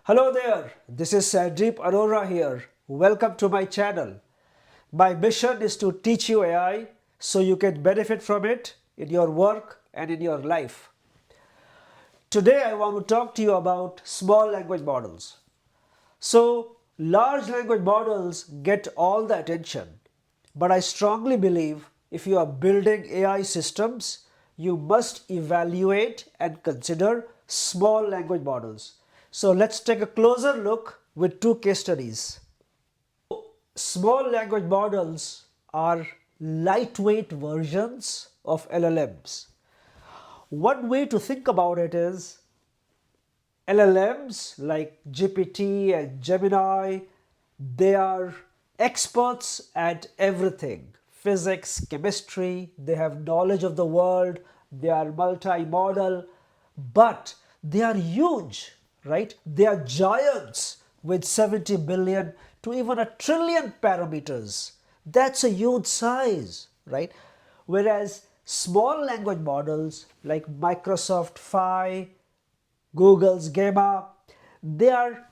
Hello there, this is Deep Arora here. Welcome to my channel. My mission is to teach you AI so you can benefit from it in your work and in your life. Today I want to talk to you about small language models. So, large language models get all the attention, but I strongly believe if you are building AI systems, you must evaluate and consider small language models. So, let's take a closer look with two case studies. Small language models are lightweight versions of LLMs. One way to think about it is LLMs like GPT and Gemini, they are experts at everything physics, chemistry, they have knowledge of the world, they are multimodal, but they are huge, right? They are giants with 70 billion to even a trillion parameters. That's a huge size, right? Whereas small language models like Microsoft Phi, Google's Gamma, they are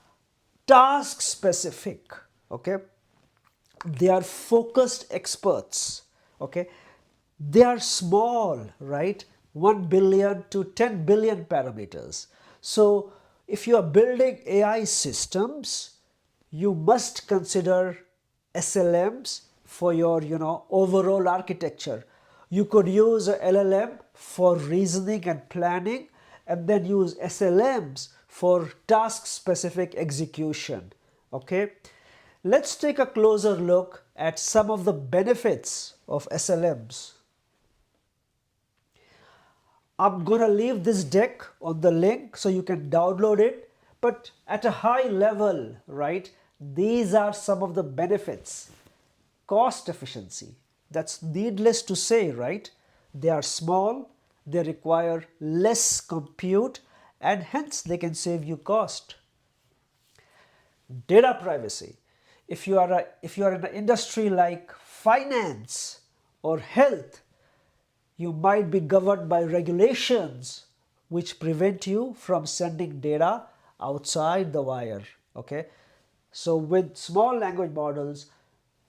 task specific, okay? They are focused experts, okay? They are small, right? 1 billion to 10 billion parameters. So if you are building AI systems, you must consider SLMs for your overall architecture. You could use a LLM for reasoning and planning, and then use SLMs for task specific execution. Okay, let's take a closer look at some of the benefits of SLMs. I'm gonna leave this deck on the link so you can download it, but at a high level, right, these are some of the benefits. Cost efficiency, that's needless to say, right? They are small, they require less compute, and hence they can save you cost. Data privacy, if you are in an industry like finance or health, you might be governed by regulations which prevent you from sending data outside the wire. Okay, so with small language models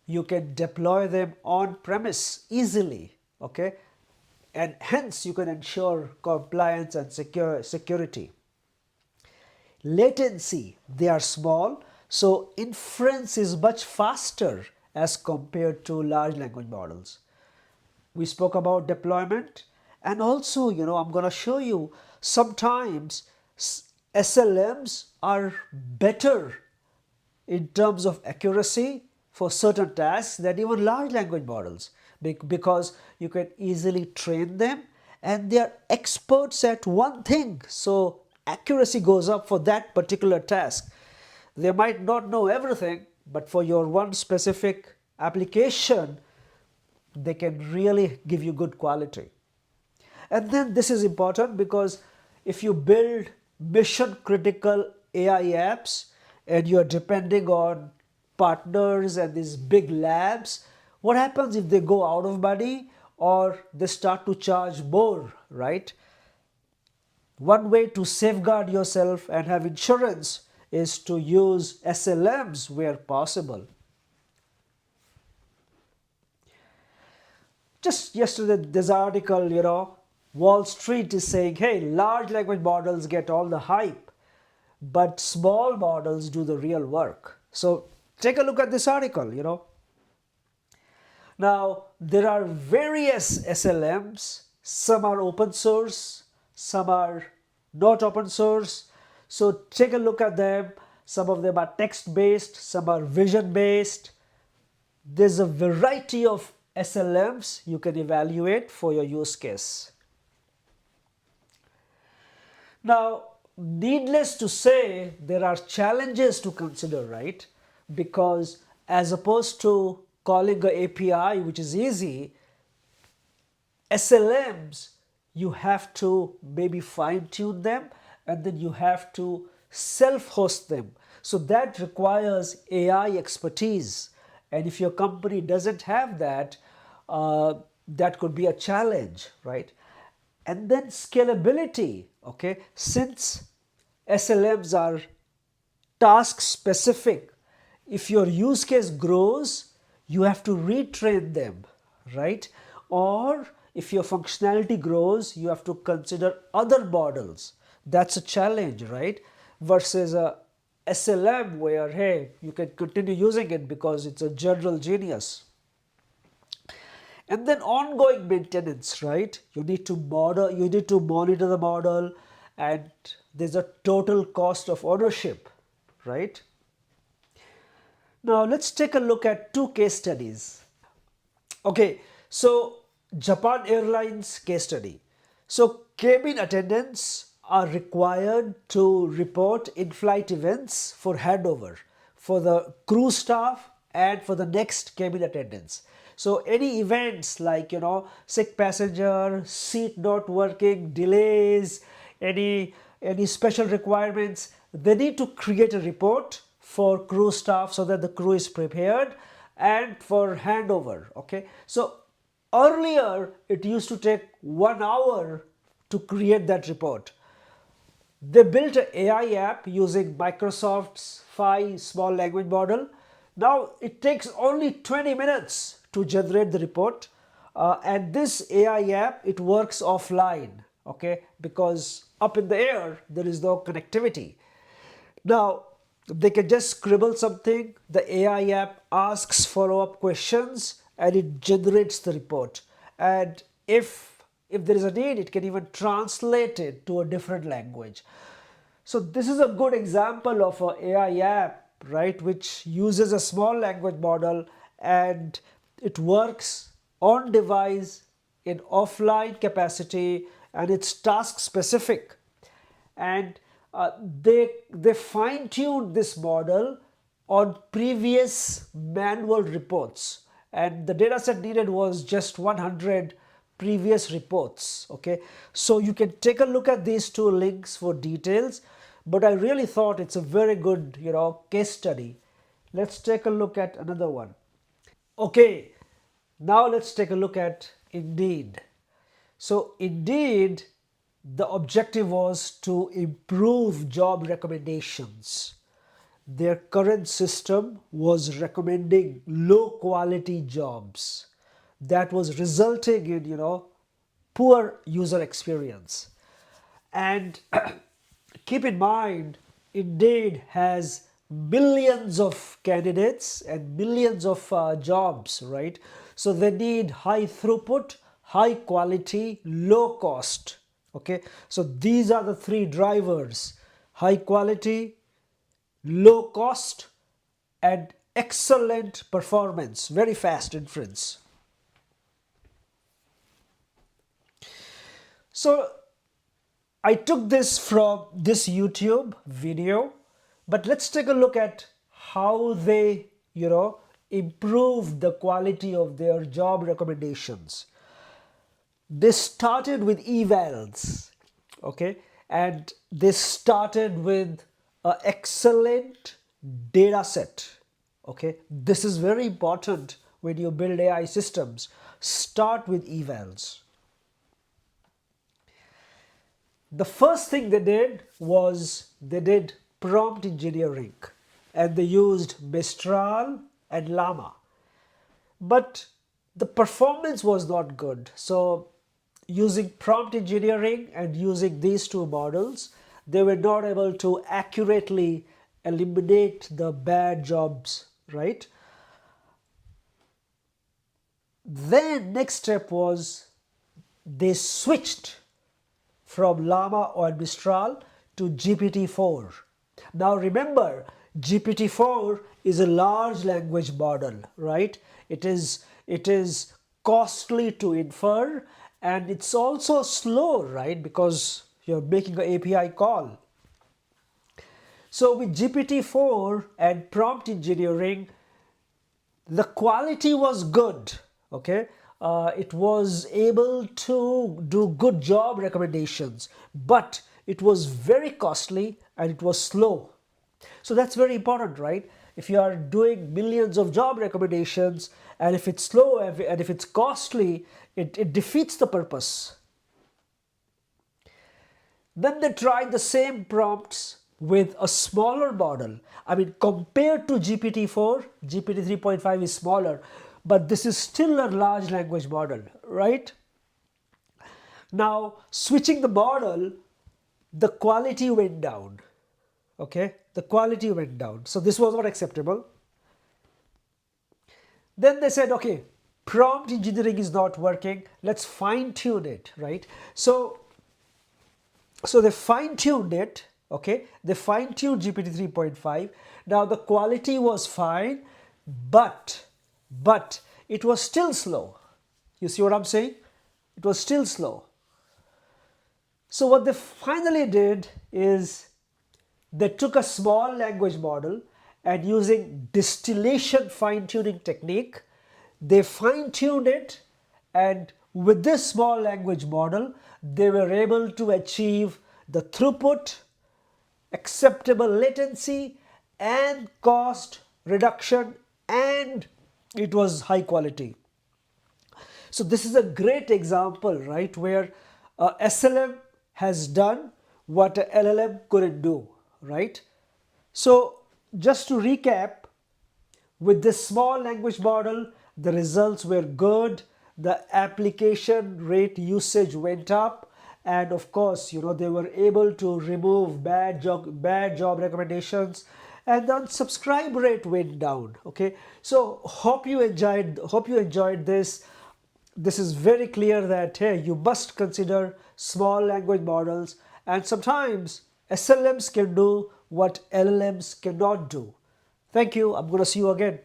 you can deploy them on premise easily. Okay, and hence you can ensure compliance and security. Latency, they are small, so inference is much faster as compared to large language models. We spoke about deployment, and also I'm going to show you sometimes SLMs are better in terms of accuracy for certain tasks than even large language models, because you can easily train them and they are experts at one thing, so accuracy goes up for that particular task. They might not know everything, but for your one specific application they can really give you good quality. And then this is important because if you build mission critical AI apps and you are depending on partners and these big labs, what happens if they go out of money or they start to charge more, right? One way to safeguard yourself and have insurance is to use SLMs where possible. Just yesterday, this article, Wall Street is saying, hey, large language models get all the hype, but small models do the real work. So take a look at this article. Now, there are various SLMs. Some are open source, some are not open source. So take a look at them. Some of them are text-based, some are vision-based. There's a variety of SLMs you can evaluate for your use case. Now, needless to say, there are challenges to consider, right? Because as opposed to calling an API, which is easy, SLMs, you have to maybe fine tune them and then you have to self-host them. So that requires AI expertise. And if your company doesn't have that, that could be a challenge, right? And then scalability, okay? Since SLMs are task specific. If your use case grows, you have to retrain them, right? Or if your functionality grows, you have to consider other models. That's a challenge, right? Versus a SLM where, hey, you can continue using it because it's a general genius. And then ongoing maintenance, right? You need to monitor the model, and there's a total cost of ownership, right? Now let's take a look at two case studies. Okay, so Japan Airlines case study. So cabin attendants are required to report in-flight events for handover for the crew staff and for the next cabin attendants. So any events like, sick passenger, seat not working, delays, any special requirements, they need to create a report for crew staff so that the crew is prepared and for handover. Okay, so earlier it used to take 1 hour to create that report. They built an AI app using Microsoft's Phi small language model. Now it takes only 20 minutes to generate the report, and this AI app, it works offline, okay, because up in the air there is no connectivity. Now they can just scribble something, the AI app asks follow-up questions, and it generates the report. And if there is a need, it can even translate it to a different language. So this is a good example of an AI app, right, which uses a small language model, and it works on device in offline capacity, and it's task specific. And they fine-tuned this model on previous manual reports, and the data set needed was just 100 previous reports. Okay, so you can take a look at these two links for details, but I really thought it's a very good case study. Let's take a look at another one. Okay, now let's take a look at Indeed. So Indeed, the objective was to improve job recommendations. Their current system was recommending low quality jobs. That was resulting in, poor user experience. And keep in mind, Indeed has millions of candidates and millions of jobs, right? So they need high throughput, high quality, low cost. Okay, so these are the three drivers: high quality, low cost, and excellent performance, very fast inference. So I took this from this YouTube video, but let's take a look at how they, improve the quality of their job recommendations. They started with evals, okay, and they started with an excellent data set. Okay, this is very important when you build AI systems. Start with evals. The first thing they did was they did prompt engineering, and they used Mistral and Llama. But the performance was not good. So using prompt engineering and using these two models, they were not able to accurately eliminate the bad jobs, right? Then next step was they switched from Llama or Mistral to GPT-4. Now remember, GPT-4 is a large language model, right? It is costly to infer, and it's also slow, right? Because you're making an API call. So with GPT-4 and prompt engineering, the quality was good. Okay, it was able to do good job recommendations, but it was very costly and it was slow. So that's very important, right? If you are doing millions of job recommendations, and if it's slow and if it's costly, it defeats the purpose. Then they tried the same prompts with a smaller model. I mean, compared to GPT-4, GPT 3.5 is smaller, but this is still a large language model, right? Now, switching the model, the quality went down. Okay, the quality went down. So this was not acceptable. Then they said, okay, prompt engineering is not working. Let's fine tune it, right? So they fine tuned it. Okay, they fine tuned GPT 3.5. Now the quality was fine, but it was still slow. You see what I'm saying? It was still slow. So what they finally did is they took a small language model and using distillation fine-tuning technique, they fine-tuned it, and with this small language model, they were able to achieve the throughput, acceptable latency, and cost reduction, and it was high quality. So this is a great example, right, where SLM has done what a LLM couldn't do, right? So just to recap, with this small language model, the results were good, the application rate usage went up, and of course, they were able to remove bad job recommendations, and the unsubscribe rate went down. Okay, so hope you enjoyed this. This is very clear that, hey, you must consider small language models, and sometimes SLMs can do what LLMs cannot do. Thank you. I'm going to see you again.